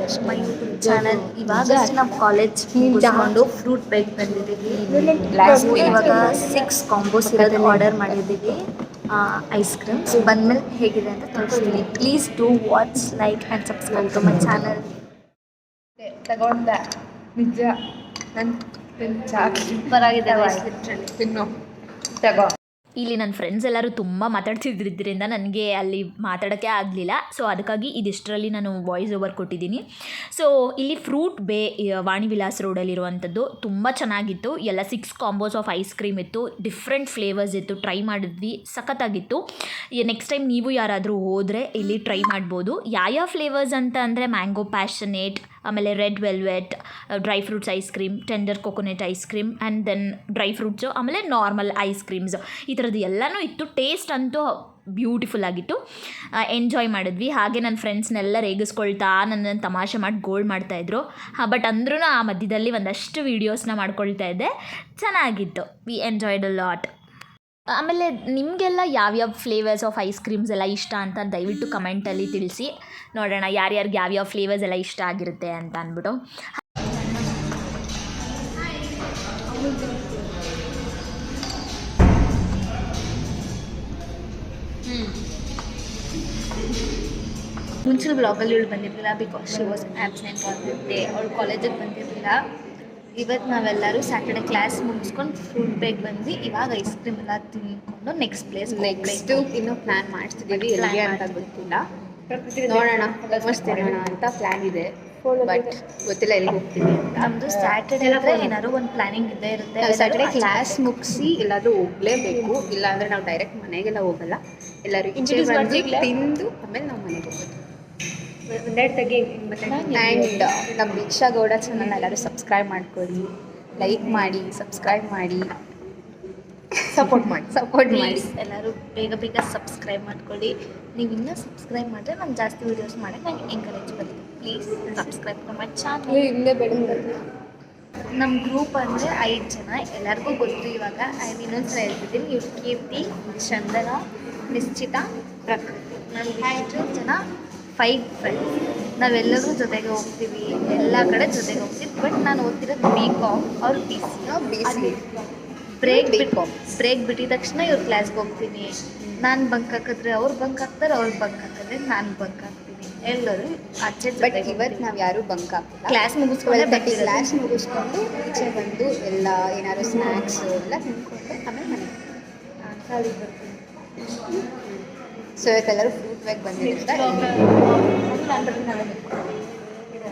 Watch my YouTube channel. ಇವಾಗಷ್ಟು ನಾವು college ಮುಗಿಸ್ಕೊಂಡು ಫ್ರೂಟ್ ಬೇಕ್ ಬಂದಿದ್ದೀವಿ. ಇವಾಗ 6 ಕಾಂಬೋಸ್ ಇರೋದು ಆರ್ಡರ್ ಮಾಡಿದ್ದೀವಿ. ಐಸ್ ಕ್ರೀಮ್ಸ್ ಬಂದಮೇಲೆ ಹೇಗಿದೆ ಅಂತ ತೋರಿಸ್ತೀನಿ. Please do watch, like and subscribe to my channel. ತಗೊಂಡ ನಿಜ ನನ್ನ ಸೂಪರ್ ಆಗಿದೆ ತಿನ್ನು ತಗೋ. ಇಲ್ಲಿ ನನ್ನ ಫ್ರೆಂಡ್ಸ್ ಎಲ್ಲರೂ ತುಂಬ ಮಾತಾಡ್ತಿದ್ರಿಂದ ನನಗೆ ಅಲ್ಲಿ ಮಾತಾಡೋಕ್ಕೆ ಆಗಲಿಲ್ಲ. ಸೊ ಅದಕ್ಕಾಗಿ ಇದಿಷ್ಟರಲ್ಲಿ ನಾನು ವಾಯ್ಸ್ ಓವರ್ ಕೊಟ್ಟಿದ್ದೀನಿ. ಸೊ ಇಲ್ಲಿ ಫ್ರೂಟ್ ಬೇ ವಾಣಿ ವಿಲಾಸ್ ರೋಡಲ್ಲಿರುವಂಥದ್ದು ತುಂಬ ಚೆನ್ನಾಗಿತ್ತು. ಎಲ್ಲ 6 ಕಾಂಬೋಸ್ ಆಫ್ ಐಸ್ ಕ್ರೀಮ್ ಇತ್ತು, ಡಿಫ್ರೆಂಟ್ ಫ್ಲೇವರ್ಸ್ ಇತ್ತು. ಟ್ರೈ ಮಾಡಿದ್ವಿ, ಸಖತ್ತಾಗಿತ್ತು. ನೆಕ್ಸ್ಟ್ ಟೈಮ್ ನೀವು ಯಾರಾದರೂ ಹೋದರೆ ಇಲ್ಲಿ ಟ್ರೈ ಮಾಡ್ಬೋದು. ಯಾವ ಫ್ಲೇವರ್ಸ್ ಅಂತ ಅಂದರೆ ಮ್ಯಾಂಗೋ ಪ್ಯಾಷನೇಟ್, ಆಮೇಲೆ red velvet, dry fruits ice cream, tender coconut ice cream and then dry fruits, ಆಮೇಲೆ ನಾರ್ಮಲ್ ಐಸ್ ಕ್ರೀಮ್ಸ್, ಈ ಥರದ್ದು ಎಲ್ಲನೂ ಇತ್ತು. ಟೇಸ್ಟ್ ಅಂತೂ ಬ್ಯೂಟಿಫುಲ್ ಆಗಿತ್ತು. ಎಂಜಾಯ್ ಮಾಡಿದ್ವಿ. ಹಾಗೆ ನನ್ನ ಫ್ರೆಂಡ್ಸ್ನೆಲ್ಲ ರೇಗಿಸ್ಕೊಳ್ತಾ ನನ್ನನ್ನು ತಮಾಷೆ ಮಾಡಿ ಗೋಲ್ಡ್ ಮಾಡ್ತಾಯಿದ್ರು. ಬಟ್ ಅಂದ್ರೂ ಆ ಮಧ್ಯದಲ್ಲಿ ಒಂದಷ್ಟು ವೀಡಿಯೋಸ್ನ ಮಾಡ್ಕೊಳ್ತಾ ಇದ್ದೆ. ಚೆನ್ನಾಗಿತ್ತು. We enjoyed a lot. ಆಮೇಲೆ ನಿಮಗೆಲ್ಲ ಯಾವ್ಯಾವ ಫ್ಲೇವರ್ಸ್ ಆಫ್ ಐಸ್ ಕ್ರೀಮ್ಸ್ ಎಲ್ಲ ಇಷ್ಟ ಅಂತ ದಯವಿಟ್ಟು ಕಮೆಂಟಲ್ಲಿ ತಿಳಿಸಿ. ನೋಡೋಣ ಯಾರ್ಯಾರಿಗೆ ಯಾವ್ಯಾವ ಫ್ಲೇವರ್ಸ್ ಎಲ್ಲ ಇಷ್ಟ ಆಗಿರುತ್ತೆ ಅಂತ ಅಂದ್ಬಿಟ್ಟು. ಮುಂಚಿನ ಬ್ಲಾಗಲ್ಲಿ ಇವಳು ಬಂದಿರಲಿಲ್ಲ, because she was absent on that day. ಅವಳು ಕಾಲೇಜಿಗೆ ಬಂದಿರಲಿಲ್ಲ. ಇವತ್ತು ನಾವೆಲ್ಲರೂ ಸ್ಯಾಟರ್ಡೆ ಕ್ಲಾಸ್ ಮುಗಿಸ್ಕೊಂಡು ಫ್ರೂಟ್ ಬೇಕ್ ಬಂದು ಇವಾಗ ಐಸ್ ಕ್ರೀಮ್ ಎಲ್ಲ ತಿನ್ಕೊಂಡು ನೆಕ್ಸ್ಟ್ ಇನ್ನೂ ಪ್ಲ್ಯಾನ್ ಮಾಡ್ತಿದ್ದೀವಿ. ಎಲ್ಲಿಗೆ ಅಂತ ಗೊತ್ತಿಲ್ಲ, ನೋಡೋಣ. ಮೋಮೋಸ್ ತಿನ್ನೋಣ ಅಂತ ಪ್ಲ್ಯಾನ್ ಇದೆ, ಬಟ್ ಗೊತ್ತಿಲ್ಲ ಎಲ್ಲಿಗೆ ಹೋಗ್ತೀವಿ ಅಂತ. ನಮ್ಮದು ಸ್ಯಾಟರ್ಡೆ ಏನಾದ್ರು ಒಂದು ಪ್ಲಾನಿಂಗ್ ಇದ್ದೇ ಇರುತ್ತೆ. ಸ್ಯಾಟರ್ಡೆ ಕ್ಲಾಸ್ ಮುಗಿಸಿ ಎಲ್ಲಾದರೂ ಹೋಗಲೇಬೇಕು, ಇಲ್ಲ ಅಂದರೆ ನಾವು ಡೈರೆಕ್ಟ್ ಮನೆಗೆಲ್ಲ ಹೋಗಲ್ಲ. ಎಲ್ಲರೂ ಈಚೆ ಬಂದು ತಿಂದು ಆಮೇಲೆ ನಾವು ಮನೆಗೆ ಹೋಗೋದು. ಆ್ಯಂಡ್ ನಮ್ಮ ದೀಕ್ಷಾ ಗೌಡ ಚಾನಲ್ ಎಲ್ಲರೂ ಸಬ್ಸ್ಕ್ರೈಬ್ ಮಾಡ್ಕೊಳ್ಳಿ, ಲೈಕ್ ಮಾಡಿ, ಸಬ್ಸ್ಕ್ರೈಬ್ ಮಾಡಿ, ಸಪೋರ್ಟ್ ಮಾಡಿ. ಎಲ್ಲರೂ ಬೇಗ ಸಬ್ಸ್ಕ್ರೈಬ್ ಮಾಡ್ಕೊಳ್ಳಿ. ನೀವು ಇನ್ನೂ ಸಬ್ಸ್ಕ್ರೈಬ್ ಮಾಡಿದ್ರೆ ನಾನು ಜಾಸ್ತಿ ವೀಡಿಯೋಸ್ ಮಾಡೋಕ್ಕೆ ನಂಗೆ ಎಂಕರೇಜ್ ಬರುತ್ತೆ. Please subscribe to my channel. ನಮ್ಮ ಗ್ರೂಪ್ ಅಂದರೆ 5 ಜನ, ಎಲ್ಲರಿಗೂ ಗೊತ್ತು. ಇವಾಗ ಇನ್ನೊಂದ್ಸಲ ಹೇಳ್ತಿದ್ದೀನಿ. ಇವ್ರು ಕೀರ್ತಿ, ಚಂದನ, ನಿಶ್ಚಿತ, ಪ್ರಕೃತಿ. ನಮ್ಗೆ 5 ಜನ 5 ಫ್ರೆಂಡ್ಸ್. ನಾವೆಲ್ಲರೂ ಜೊತೆಗೆ ಹೋಗ್ತೀವಿ, ಎಲ್ಲ ಕಡೆ ಜೊತೆಗೆ ಹೋಗ್ತೀವಿ. ಬಟ್ ನಾನು ಓದ್ತಿರೋದು BCom, ಅವ್ರು BC. ಬ್ರೇಕ್ ಬಿಟ್ಟಿದ ತಕ್ಷಣ ಇವ್ರ ಕ್ಲಾಸ್ಗೆ ಹೋಗ್ತೀನಿ. ನಾನು ಬಂಕ್ ಹಾಕಿದ್ರೆ ಅವ್ರು ಬಂಕ್ ಹಾಕ್ತಾರೆ, ಅವ್ರು ಬಂಕ್ ಹಾಕಿದ್ರೆ ನಾನು ಬಂಕ್ ಹಾಕ್ತೀನಿ. ಎಲ್ಲರೂ ಆಚೆ. ಬಟ್ ಇವತ್ತು ನಾವು ಯಾರೂ ಬಂಕ್ ಹಾಕ್ತಿಲ್ಲ. ಕ್ಲಾಸ್ ಮುಗಿಸ್ಕೊಂಡು ಈಚೆ ಬಂದು ಎಲ್ಲ ಏನಾದ್ರು ಸ್ನ್ಯಾಕ್ಸ್ ಎಲ್ಲ ತಿನ್ಕೊಂಡು ಆಮೇಲೆ ಮನೆಗೆ ಬರ್ತೀನಿ. ಸೊ ಇವತ್ತೆಲ್ಲರೂ ಫ್ರೂಟ್ ಬೇಕ್ ಬಂದಿರುತ್ತೆ.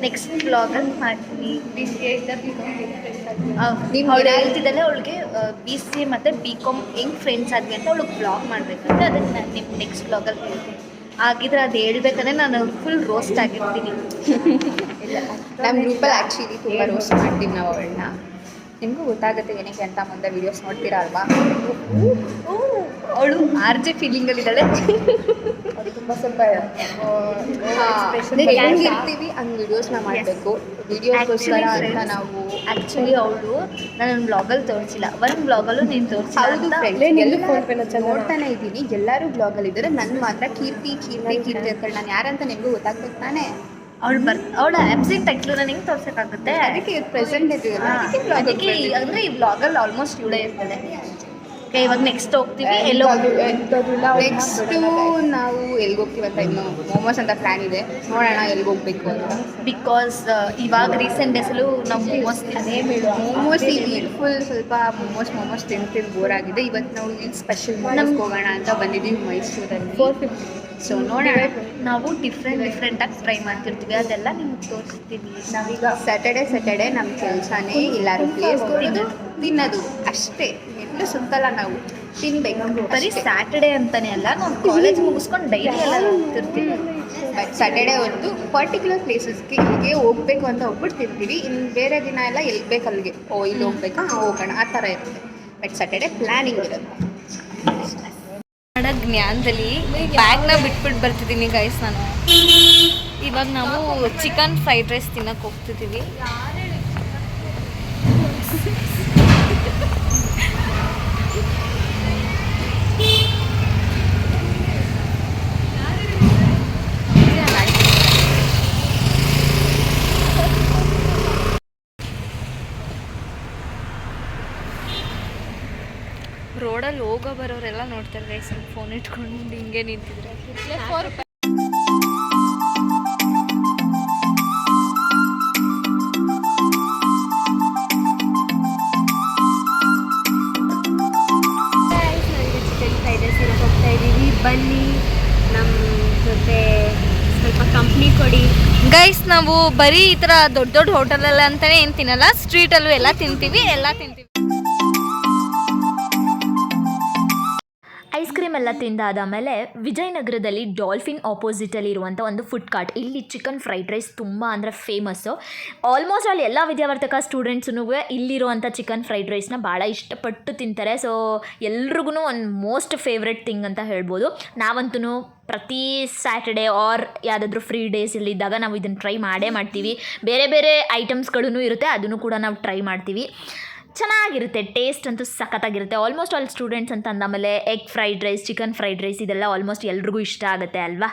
ನೆಕ್ಸ್ಟ್ ಬ್ಲಾಗಲ್ಲಿ ಮಾಡ್ತೀನಿ. ಅವಳು ಹೇಳ್ತಿದ್ದಾಳೆ ಅವಳಿಗೆ BCA ಮತ್ತು BCom ಹೆಂಗೆ ಫ್ರೆಂಡ್ಸ್ ಆದ್ವಿ ಅಂತ ಅವಳಿಗೆ ಬ್ಲಾಗ್ ಮಾಡಬೇಕಂದ್ರೆ ಅದನ್ನು ನಾನು ನಿಮ್ಮ ನೆಕ್ಸ್ಟ್ ಬ್ಲಾಗಲ್ಲಿ ಹೇಳ್ತೀನಿ. ಆಗಿದ್ರೆ ಅದು ಹೇಳ್ಬೇಕಂದ್ರೆ ನಾನು ಫುಲ್ ರೋಸ್ಟ್ ಆಗಿರ್ತೀನಿ. ನಮ್ಮ ಗ್ರೂಪಲ್ಲಿ ಆ್ಯಕ್ಚುಲಿ ತುಂಬ ರೋಸ್ಟ್ ಮಾಡ್ತೀವಿ ನಾವು ಅವಳನ್ನ. ನಿಮಗೂ ಗೊತ್ತಾಗುತ್ತೆ ಏನಕ್ಕೆ ಅಂತ ಮುಂದೆ ವೀಡಿಯೋಸ್ ನೋಡ್ತೀರಾ ಅಲ್ವಾ. ಅವಳು RJ ಫೀಲಿಂಗಲ್ಲಿದ್ದಾಳೆ. ತುಂಬ ಸ್ವಲ್ಪ ಹೆಂಗಿರ್ತೀವಿ ಹಂಗೆ ವೀಡಿಯೋಸ್ನ ಮಾಡಬೇಕು. ವೀಡಿಯೋಸ್ಗೋಸ್ಕರ ಅಂತ ನಾವು ಆ್ಯಕ್ಚುಲಿ ಅವಳು ನನ್ನ ಬ್ಲಾಗಲ್ಲಿ ತೋರಿಸಿಲ್ಲ, ಒಂದು ಬ್ಲಾಗಲ್ಲೂ ನೀನು ತೋರಿಸಿಲ್ಲ. ನೋಡ್ತಾನೆ ಇದ್ದೀನಿ, ಎಲ್ಲರೂ ಬ್ಲಾಗಲ್ಲಿ ಇದ್ದಾರೆ. ನನ್ನ ಮಾತ್ರ ಕೀರ್ತಿ ಅಂತ ನಾನು ಯಾರಂತ ನಿಮಗೂ ಗೊತ್ತಾಗ್ಬೇಕು ತಾನೇ. ಅವಳು ಆಬ್ಸೆಂಟ್ ಆಕ್ಚುಲಿ ನಾನು ಹೆಂಗೆ ತೋರ್ಸೋಕ್ಕಾಗುತ್ತೆ. ಅದಕ್ಕೆ ಪ್ರೆಸೆಂಟ್ ಇದ್ದೀವಿ. ಅದಕ್ಕೆ ಅಂದರೆ ಈ ಬ್ಲಾಗಲ್ಲಿ ಆಲ್ಮೋಸ್ಟ್ ಇವಳೇ ಇರ್ತದೆ. ಇವಾಗ ನೆಕ್ಸ್ಟ್ ಹೋಗ್ತೀವಿ. ನೆಕ್ಸ್ಟು ನಾವು ಎಲ್ಲಿಗೆ ಹೋಗ್ತೀವಿ ಅಂತ ಇನ್ನು ಮೋಮೋಸ್ ಅಂತ ಪ್ಲ್ಯಾನ್ ಇದೆ. ನೋಡೋಣ ಎಲ್ಲಿಗೆ ಹೋಗ್ಬೇಕು ಅಂತ. ಬಿಕಾಸ್ ಇವಾಗ ರೀಸೆಂಟ್ ಡೇಸಲ್ಲೂ ನಾವು ಮೋಮೋಸ್ ಇಲ್ಲಿ ಫುಲ್ ಸ್ವಲ್ಪ ಮೋಮೋಸ್ ತಿಂದು ಬೋರ್ ಆಗಿದೆ. ಇವತ್ತು ನಾವು ಇಲ್ಲಿ ಸ್ಪೆಷಲ್ ಮೋಮೋಸ್ಗೆ ಹೋಗೋಣ ಅಂತ ಬಂದಿದ್ದೀವಿ ಮೈಸೂರಲ್ಲಿ. 450. ಸೊ ನೋಡೋಣ. ನಾವು ಡಿಫ್ರೆಂಟಾಗಿ ಟ್ರೈ ಮಾಡ್ತಿರ್ತೀವಿ, ಅದೆಲ್ಲ ನಿಮ್ಗೆ ತೋರಿಸ್ತೀವಿ. ನಾವೀಗ ಸ್ಯಾಟರ್ಡೆ ನಮ್ಮ ಕೆಲಸನೇ ಎಲ್ಲರೂ ಪ್ಲೇಸ್ಗೆ ತಿನ್ನೋದು ಅಷ್ಟೇ. ಎಲ್ಲೂ ಸುತ್ತಲ್ಲ, ನಾವು ತಿನ್ಬೇಕು. ಬರೀ ಸ್ಯಾಟರ್ಡೆ ಅಂತಲೇ ಅಲ್ಲ, ನಾವು ಕಾಲೇಜ್ ಮುಗಿಸ್ಕೊಂಡು ಡೈಲಿ ಎಲ್ಲ ಹೋಗ್ತಿರ್ತೀವಿ. ಬಟ್ ಸ್ಯಾಟರ್ಡೆ ಒಂದು ಪರ್ಟಿಕ್ಯುಲರ್ ಪ್ಲೇಸಸ್ಗೆ ಇಲ್ಲಿಗೆ ಹೋಗ್ಬೇಕು ಅಂತ ಹೋಗ್ಬಿಡ್ತಿರ್ತೀವಿ. ಇನ್ನು ಬೇರೆ ದಿನ ಎಲ್ಲ ಎಲ್ಲಿ ಬೇಕು ಅಲ್ಲಿಗೆ ಇಲ್ಲಿ ಹೋಗ್ಬೇಕಾ ಹೋಗೋಣ ಆ ಥರ ಇರುತ್ತೆ. ಬಟ್ ಸ್ಯಾಟರ್ಡೆ ಪ್ಲ್ಯಾನಿಂಗ್ ಇರುತ್ತೆ. ಜ್ಞಾನದಲ್ಲಿ ಬ್ಯಾಗ್ನ ಬಿಟ್ಬಿಟ್ಟು ಬರ್ತಿದ್ದೀನಿ ಗೈಸ್ ನಾನು. ಇವಾಗ ನಾವು ಚಿಕನ್ ಫ್ರೈಡ್ ರೈಸ್ ತಿನ್ನಕ್ಕೆ ಹೋಗ್ತಿದ್ದೀವಿ. ಹೋಗೋ ಬರೋರೆಲ್ಲ ನೋಡ್ತಾರೆ ಗೈಸ್, ಫೋನ್ ಇಟ್ಕೊಂಡು ಹಿಂಗೆ ನಿಂತಿದ್ರೆ. ಚಿಕನ್ ಫ್ರೈಡ್ ರೈಸ್ ಇರೋಕೆ ಹೋಗ್ತಾ ಇದ್ದೀವಿ, ಬನ್ನಿ ನಮ್ಮ ಜೊತೆ ಸ್ವಲ್ಪ ಕಂಪ್ನಿ ಕೊಡಿ ಗೈಸ್. ನಾವು ಬರೀ ಈ ಥರ ದೊಡ್ಡ ದೊಡ್ಡ ಹೋಟೆಲಲ್ಲ ಅಂತಲೇ ಏನು ತಿನ್ನಲ್ಲ, ಸ್ಟ್ರೀಟಲ್ಲೂ ಎಲ್ಲ ತಿಂತೀವಿ. ಐಸ್ ಕ್ರೀಮ್ ಎಲ್ಲ ತಿಂದಾದಮೇಲೆ ವಿಜಯನಗರದಲ್ಲಿ ಡಾಲ್ಫಿನ್ ಆಪೋಸಿಟಲ್ಲಿ ಇರುವಂಥ ಒಂದು ಫುಡ್ ಕಾರ್ಟ್, ಇಲ್ಲಿ ಚಿಕನ್ ಫ್ರೈಡ್ ರೈಸ್ ತುಂಬ ಅಂದರೆ ಫೇಮಸ್ಸು. ಆಲ್ಮೋಸ್ಟ್ ಅಲ್ಲಿ ಎಲ್ಲ ವಿದ್ಯಾವರ್ತಕ ಸ್ಟೂಡೆಂಟ್ಸ್ನೂ ಇಲ್ಲಿರುವಂಥ ಚಿಕನ್ ಫ್ರೈಡ್ ರೈಸ್ನ ಭಾಳ ಇಷ್ಟಪಟ್ಟು ತಿಂತಾರೆ. ಸೊ ಎಲ್ರಿಗೂ ಒಂದು ಮೋಸ್ಟ್ ಫೇವ್ರೆಟ್ ಥಿಂಗ್ ಅಂತ ಹೇಳ್ಬೋದು. ನಾವಂತೂ ಪ್ರತಿ ಸ್ಯಾಟರ್ಡೇ ಆರ್ ಯಾವುದಾದ್ರೂ ಫ್ರೀ ಡೇಸಲ್ಲಿದ್ದಾಗ ನಾವು ಇದನ್ನು ಟ್ರೈ ಮಾಡ್ತೀವಿ. ಬೇರೆ ಬೇರೆ ಐಟಮ್ಸ್ಗಳೂ ಇರುತ್ತೆ, ಅದನ್ನು ಕೂಡ ನಾವು ಟ್ರೈ ಮಾಡ್ತೀವಿ. ಚೆನ್ನಾಗಿರುತ್ತೆ, ಟೇಸ್ಟ್ ಅಂತೂ ಸಖತ್ತಾಗಿರುತ್ತೆ. ಆಲ್ಮೋಸ್ಟ್ ಆಲ್ ಸ್ಟೂಡೆಂಟ್ಸ್ ಅಂತ ಅಂದಮೇಲೆ egg fried rice, chicken fried rice ಇದೆಲ್ಲ ಆಲ್ಮೋಸ್ಟ್ ಎಲ್ರಿಗೂ ಇಷ್ಟ ಆಗುತ್ತೆ ಅಲ್ವಾ.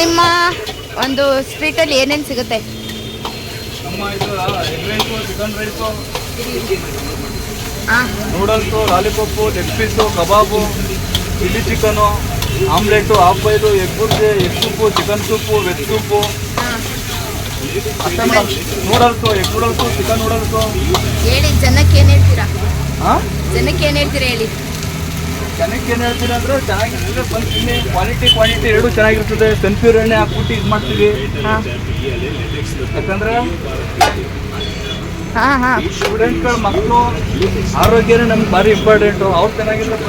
ನಿಮ್ಮ ಒಂದು ಸ್ಟ್ರೀಟಲ್ಲಿ ಏನೇನು ಸಿಗುತ್ತೆ? ನೂಡಲ್ಸು, ಲಾಲಿಪಾಪು, ಲೆಗ್ ಪೀಸು, ಕಬಾಬು, chilli chicken, omelette, half boil, egg bhurji, egg soup, chicken soup, veg soup, noodles, egg noodles, chicken noodles. ಹೇಳಿ, ಜನಕ್ಕೆ ಏನು ಹೇಳ್ತೀರಾ? ಹಾಂ, ಜನಕ್ಕೆ ಏನು ಹೇಳ್ತೀರಾ ಹೇಳಿ? ಜನಕ್ಕೆ ಏನು ಹೇಳ್ತೀರಾ ಅಂದರೆ ಚೆನ್ನಾಗಿರ್ತದೆ, ಬಂದು ತಿನ್ನಿ. ಕ್ವಾಲಿಟಿ ಎರಡೂ ಚೆನ್ನಾಗಿರ್ತದೆ. ಸನ್ಪ್ಯೂರ್ ಎಣ್ಣೆ ಹಾಕ್ಬಿಟ್ಟು ಇದು ಮಾಡ್ತೀವಿ. ಯಾಕಂದರೆ ಸ್ಟೂಡೆಂಟ್ಗಳ ಮಕ್ಕಳು ಆರೋಗ್ಯನೇ ನಮ್ಗೆ ಭಾರಿ ಇಂಪಾರ್ಟೆಂಟು. ಅವ್ರು ಚೆನ್ನಾಗಿರ್ಬೇಕು,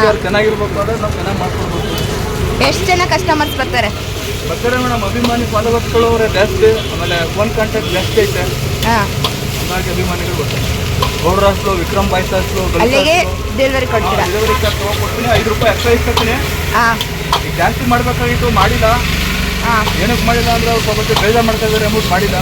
ಅವ್ರು ಚೆನ್ನಾಗಿರ್ಬೇಕು ಅಂದರೆ ನಾವು ಚೆನ್ನಾಗಿ ಮಾಡ್ಕೊಡ್ಬೇಕು. ಎಷ್ಟು ಜನ ಕಸ್ಟಮರ್ಸ್ ಬರ್ತಾರೆ ಮೇಡಮ್? ಅಭಿಮಾನಿ ಫಾಲೋವರ್ಸ್ಗಳು ಅವರೇ ಜಾಸ್ತಿ, ಆಮೇಲೆ ಫೋನ್ ಕಾಂಟ್ಯಾಕ್ಟ್ ಜಾಸ್ತಿ ಐತೆ. ಹಾಗಾಗಿ ಅಭಿಮಾನಿಗಳು ಬರ್ತಾರೆ. ಗೌಡ್ರಾಸ್ಲು, ವಿಕ್ರಮ್ ಬಾಯ್ಸಾಸ್ಲು, ಅಲ್ಲಿಗೆ ಡೆಲಿವರಿ ಕೊಡ್ತೀರಾ? Delivery charge ತೊಗೊಂಡ್ಕೊಡ್ತೀನಿ. 5 ರೂಪಾಯಿ ಎಕ್ಸ್ಟ್ರಾ ಇಸ್ಕೊತೀನಿ. ಈಗ ಜಾಸ್ತಿ ಮಾಡಬೇಕಾಗಿತ್ತು, ಮಾಡಿಲ್ಲ. ಏನಕ್ಕೆ ಮಾಡಿಲ್ಲ ಅಂದರೆ ಅವ್ರು ಸ್ವಲ್ಪ ಬೇಜಾರು ಮಾಡ್ತಾ ಇದ್ದಾರೆ, ಅಮೌಂಟ್ ಮಾಡಿಲ್ಲ.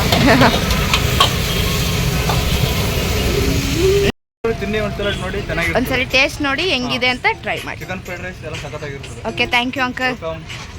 ತಿನ್ನಿ ಒಂದ್ಸಲ ನೋಡಿ, ಚೆನ್ನಾಗಿ ಒಂದ್ಸರಿ ಟೇಸ್ಟ್ ನೋಡಿ ಹೆಂಗಿದೆ ಅಂತ ಟ್ರೈ ಮಾಡಿ. ಚಿಕನ್ ಫ್ರೈಡ್ ರೈಸ್ ಎಲ್ಲ ಸಖತ್ತಾಗಿರ್ತದೆ. Okay, thank you uncle. Welcome.